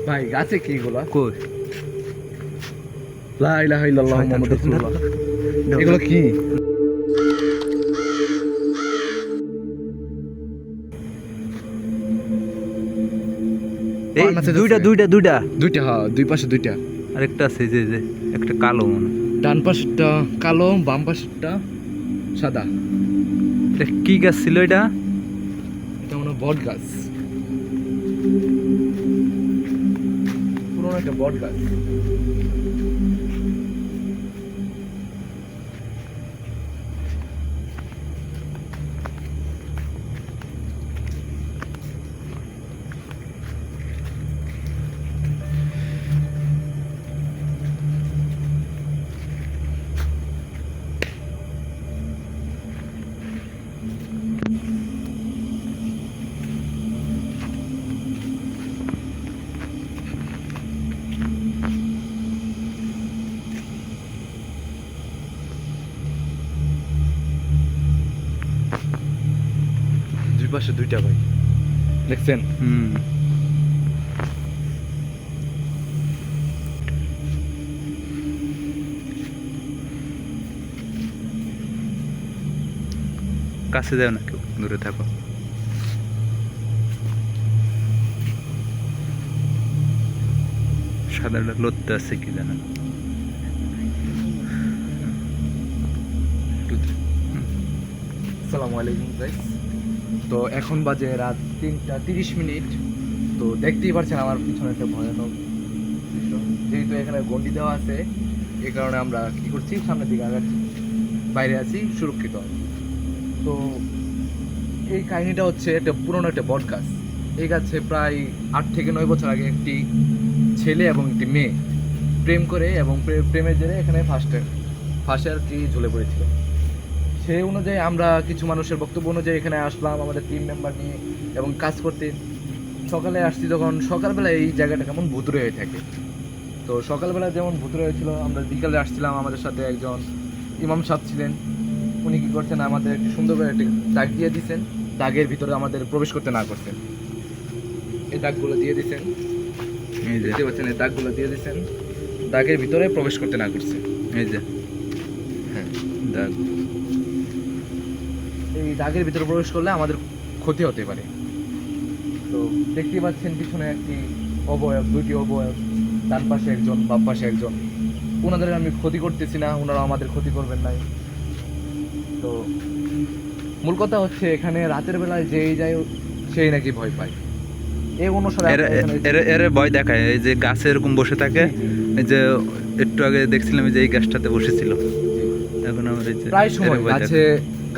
ভাই গাছে কি এগুলো? কই লা ইলাহা ইল্লাল্লাহ মুহাম্মাদুর রাসূলুল্লাহ। এগুলো কি? এই দুইটা দুইটা, হ্যাঁ, দুই পাশে দুইটা। আরেকটা আছে যে একটা কালো মনে। ডান পাশটা কালো, বাম পাশটা সাদা। এটা কি গাছ ছিল এটা? এটা মনে হয় বট গাছ, পুরোনো একটা বট গাছ। দুই পাশে দুইটা ভাই, দেখছেন? কাছে যাও না, কেউ দূরে থাকো। সাদাটা লড়তে আছে কি জানা। আসসালামু আলাইকুম গাইস। তো এখন বাজে রাত 3:30। তো দেখতেই পাচ্ছেন আমার পিছনে একটা ভয়ানক দৃশ্য। যেহেতু এখানে গন্ডি দেওয়া আছে, এই কারণে আমরা কি করছি, সামনের দিকে আগাচ্ছি, বাইরে আছি সুরক্ষিত। তো এই কাহিনীটা হচ্ছে একটা পুরনো একটা বট গাছ। এই গাছে প্রায় 8 থেকে 9 বছর আগে একটি ছেলে এবং একটি মেয়ে প্রেম করে, এবং প্রেমের জেরে এখানে ফাঁসে আর কি ঝুলে পড়েছিল। সেই অনুযায়ী আমরা কিছু মানুষের বক্তব্য অনুযায়ী এখানে আসলাম আমাদের টিম মেম্বার নিয়ে এবং কাজ করতে। সকালে আসছি, যখন সকালবেলা এই জায়গাটা কেমন ভুতুড়ে হয়ে থাকে। তো সকালবেলা যেমন ভুতুড়ে হয়েছিল, আমরা বিকালে আসছিলাম, আমাদের সাথে একজন ইমাম সাহেব ছিলেন। উনি কী করছেন, আমাদের একটি সুন্দর করে একটি দাগ দিয়ে দিয়েছেন, দাগের ভিতরে আমাদের প্রবেশ করতে না করছেন। এই দাগগুলো দিয়ে দিয়েছেন, দেখতে পাচ্ছেন, এই দাগগুলো দিয়ে দিয়েছেন, দাগের ভিতরে প্রবেশ করতে না করছে। এই যে হ্যাঁ, দাগ। এই দাগের ভিতরে প্রবেশ করলে আমাদের ক্ষতি হতে পারে। তো দেখতেই পাচ্ছেন পিছনে একটি অবয়ব, দুটি অবয়ব, ডান পাশে একজন, বাম পাশে একজন। ওনাদের আমি ক্ষতি করতেছি না, ওনারা আমাদের ক্ষতি করবেন নাই। তো মূল কথা হচ্ছে, এখানে রাতের বেলায় যেই যায় সেই নাকি ভয় পায়। এই অনুসারে এর ভয় দেখায়। এই যে গাছে এরকম বসে থাকে, এই যে একটু আগে দেখছিলাম যে এই গাছটাতে বসেছিল। এখন আমরা এই যে প্রায় সময়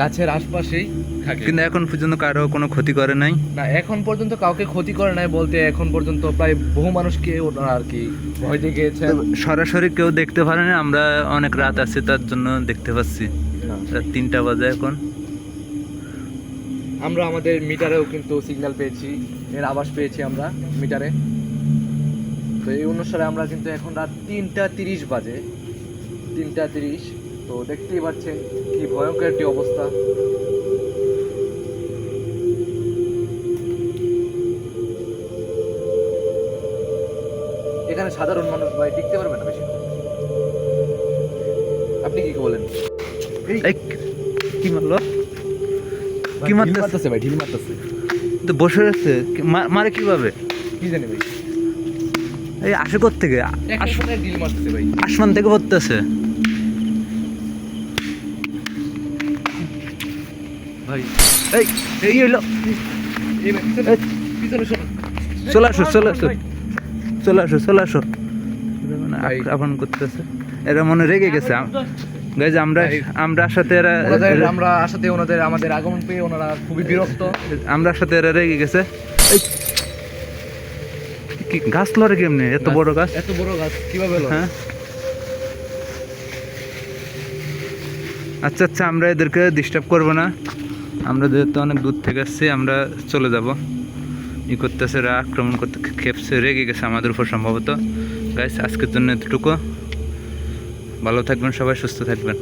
গাছের আশপাশেই থাকে, কিন্তু এখন পর্যন্ত কারো কোনো ক্ষতি করে নাই। না, এখন পর্যন্ত কাউকে ক্ষতি করে নাই বলতে, এখন পর্যন্ত প্রায় বহু মানুষকে ওনারা আর কি ভয় দেখিয়েছে। সরাসরি কেউ দেখতে পারে না, আমরা অনেক রাত আছে তার জন্য দেখতে পাচ্ছি। রাত 3টা বাজে এখন। আমরা আমাদের মিটারেও কিন্তু সিগন্যাল পেয়েছি, এর আভাস পেয়েছি আমরা মিটারে। তো এই অনুসারে আমরা কিন্তু এখন রাত 3:30 বাজে, 3:30। তো দেখতেই পাচ্ছেন কি ভয়ঙ্কর একটি অবস্থা। এখানে সাধারণ মানুষ ভাই টিকতে পারবে না বেশি। আপনি কি বলেন? কি মারলো? কি মারতেছে ভাই? ঢিল মারতেছে তো বসে আছে, মারে কিভাবে কি জানি ভাই। এই আসে কোত্থেকে? ঢিল মারতেছে ভাই, আসমান থেকে পড়তেছে ভাই। এই এই হইলো, চলে আসো চলে আসো চলে আসো চলে আসো। আক্রমণ করতেছে, এরা মনে রেগে গেছে। গাইজ আমরা সাথে আমরা আসাতে আমাদের আগমন পেয়ে ওনারা খুবই বিরক্ত। আমরা সাথে এরা রেগে গেছে। কি গাছ লড়ে কেমনে? এত বড় গাছ কিভাবে? হ্যাঁ, আচ্ছা আচ্ছা, আমরা এদেরকে ডিস্টার্ব করবো না। আমরা যেহেতু অনেক দূর থেকে আসছি, আমরা চলে যাব। ই করতেছে, এরা আক্রমণ করতে খেপছে, রেগে গেছে আমাদের উপর সম্ভবত। গাইস, আজকের জন্য এতটুকু। ভালো থাকবেন সবাই, সুস্থ থাকবেন।